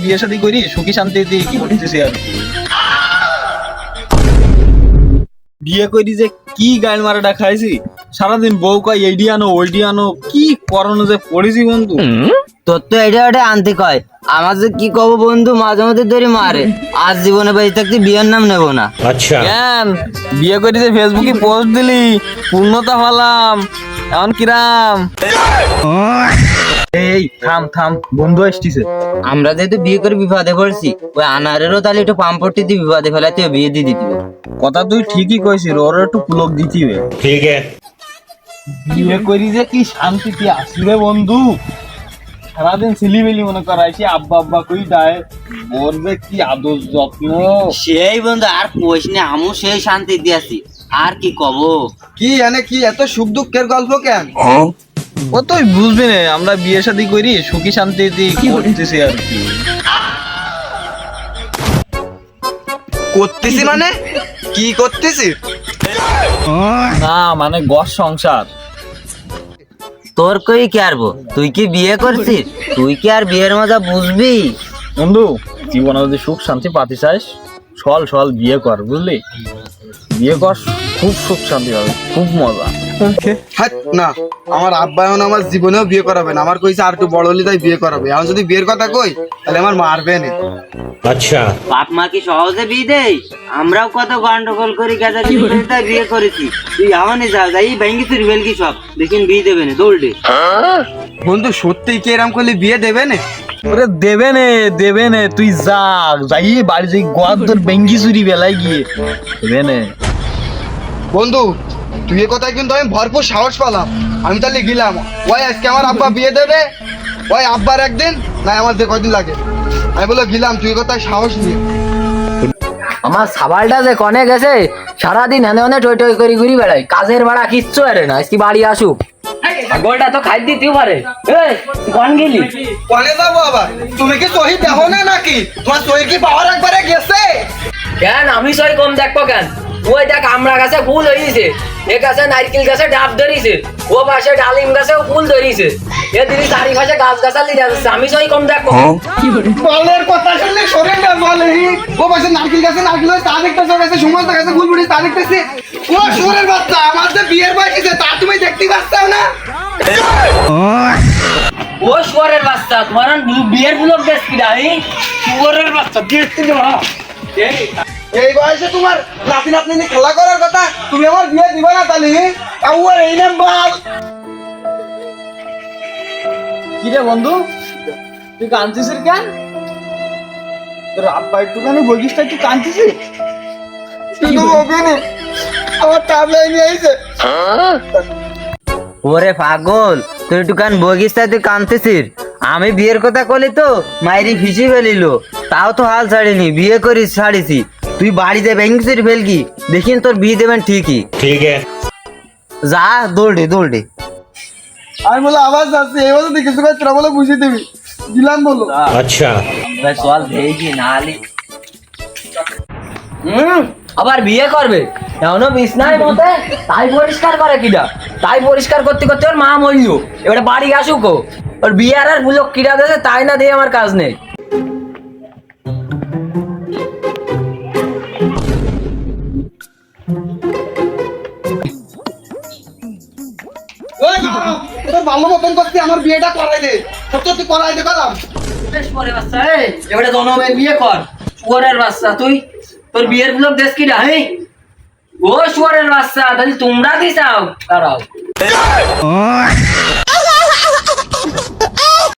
বিয়ে শাদী করি সুখী শান্তিতে কি করতেছি আর কি। বিয়ে করি যে কি গাইল মারাটা খাইছি, সারাদিন বউ কয় এইডি আনো ওইডি আনো, কি করোনা যে পড়েছি বন্ধু। তোর তো এটা ওটা আনতে কয়, আমার যে কি কব বন্ধু, মাঝে মাঝে ধরে মারে। আজ জীবনে বেঁচে থাকতে বিয়ের নাম নেবো না। আচ্ছা কেন বিয়ে করি যে ফেসবুকে পোস্ট দিলি, পূর্ণতা হলাম এমন কিরাম। এই থাম থাম, বন্ধু আসতিছে। আমরা যেহেতু বিয়ে করে বিপদে পড়ছি, ওই আনারেরও তাহলে একটু পাম্পটি দিয়ে বিপদে ফেলাতে বিয়ে দিয়ে দিতে হবে। কথা তুই ঠিকই কইছিস, ওর একটু পুলক দিতে হবে। ঠিক আছে। বিয়ে করি যে কি শান্তি কি আসবে বন্ধু, সারাদিন ছিলিমিলি মনে করাইছি আব্বা আব্বা কই দেয়, ওর যে কি আদর যত্ন। সেই বন্ধু আর কইস না, আমু সেই শান্তি দিয়েছি আর কি কব। কি এনে কি এত সুখ দুঃখের গল্প কেন? ও তুই বুঝবি না, আমরা বিয়ে শাদী করি সুখী শান্তিতে কি করতেছি আর কি। করতেছি মানে কি করতেছি? না মানে ঘর সংসার। তোর কই কি আরবো, তুই কি বিয়ে করছিস? তুই কি আর বিয়ের মজা বুঝবি? বন্ধু জীবনে যদি সুখ শান্তি পাতি চাস, সল সল বিয়ে কর, বুঝলি? বিয়ে কর, খুব সুখ শান্তি হবে, খুব মজা। হাট না, আমার আব্বা এখন আমার জীবনেও বিয়ে করাবে না। আমার কইছে আর একটু বড় হলে তাই বিয়ে করাবে। এখন যদি বিয়ের কথা কই তাহলে আমার মারবে না। আচ্ছা বাপ মা কি সহজে বিয়ে দেয়? আমরাও কত গন্ডগোল করি গেছে তাই বিয়ে করেছি। তুই আমানে যা যাই ভেঙ্গি তুই বেলকি সব দেখিন বিয়ে দেবে না দৌড়ে। বন্ধু সত্যি কি এরকম করলে বিয়ে দেবে না? ওরে দেবে নে, তুই যা যাই বাড়ি যাই গোয়ার তোর বেঙ্গি চুরি বেলায় গিয়ে দেবে নে। বন্ধু তুই এ কথায় কিন্তু আমি ভরপুর সাহস পেলাম। আমি তাহলে গেলাম। ওই আজকে আমার আব্বা বিয়ে দেবে, ওই আব্বার একদিন না আমার যে কয়দিন লাগে। আমি বলে গেলাম, তুই এ কথায় সাহস নিয়ে। আমার সাবালটা যে কনে গেছে, সারাদিন হেনে হেনে টই টই করে ঘুরি বেড়াই, কাজের ভাড়া কিচ্ছু আরে না। আজকে বাড়ি আসুক, ছাগলটা তো খাই দিতেও পারে। এই কন গেলি? কনে যাবো আবার? তুমি কি সহি দেখো না নাকি? তোমার সহি কি পাওয়ার একবারে গেছে? কেন আমি সই কম দেখবো কেন? ওই দেখ আমরা গাছে ফুল হয়েছে, এ গাছে নারকেল গাছে ডাব ধরিছে, ও পাশে ডালিম গাছেও ফুল ধরিছে, এ দিদি চারিপাশে গাছ গাছালি যাচ্ছে, আমি সই কম দেখবো? বলের কথা শুনলে শরীর না বলে। ও পাশে নারকেল গাছে নারকেল হয়েছে তা দেখতেছে, ও গাছে সুমন্ত গাছে ফুল ফুটে তা দেখতেছে। ও শরীর বাচ্চা, আমার যে বিয়ের বয়স হয়েছে তা তুমি দেখতে পাচ্ছাও না? ও শুয়ারের বাচ্চা, তোমার বিয়ের ফুলক দেখছি না? এই শুয়ারের বাচ্চা দেখতে না। এই বয়সে তোমার নাতি নাতনি নিয়ে খেলা করার কথা, তুমি আমার বিয়ে দিবা না তাহলে? আউয়ার এই নাম বল। কি রে বন্ধু, তুই কাঁদছিস কেন? তোর আব্বা একটুখানি বলছিস, তুই কাঁদছিস? শুধু বলবি না, আমার টাবলাই নিয়ে আইছে। ওরে পাগল, তুই একটু কান বগিস তাই তুই কানতেছিস? আমি বিয়ের কথা কলি তো মাইরি ফিসি ফেলিল, তাও তো হাল ছাড়িনি, বিয়ে করিস ছাড়িছি। তুই বাড়িতে ভেঙ্গিছিস ফেলকি, দেখিন তোর বিয়ে দেবেন ঠিকই। ঠিক আছে। যা দৌড়ে দৌড়ে। আমি বলে আবার যাচ্ছি, এই বলে কিছু করে তোরা বলে বুঝিয়ে দিবি। দিলাম বলো। আচ্ছা চল দেখি নালি। আবার বিয়ে করবে এখনো বিছনায় মতে, তাই পরিষ্কার করে কিডা? তাই পরিষ্কার করতে করতে ওর মা মরল, এবারে বাড়ি আসুক, ওর বিয়ে আর বুলক কিডা দেছে তাই না দিয়ে আমার কাজ নেই। ওই বাবা, তোর ভালো মতন করছি, আমার বিয়েটা করাই দে। সত্যি করাই দে গেলাম। শুয়ারের বাচ্চা, এই এবারে দনবের বিয়ে কর। শুয়ারের বাচ্চা তুই, তোর বিয়ের বুলক দেশ কিডা? হেই ও শুয়ারের বাচ্চা, তাহলে তোমরা দিছাও, দাঁড়াও।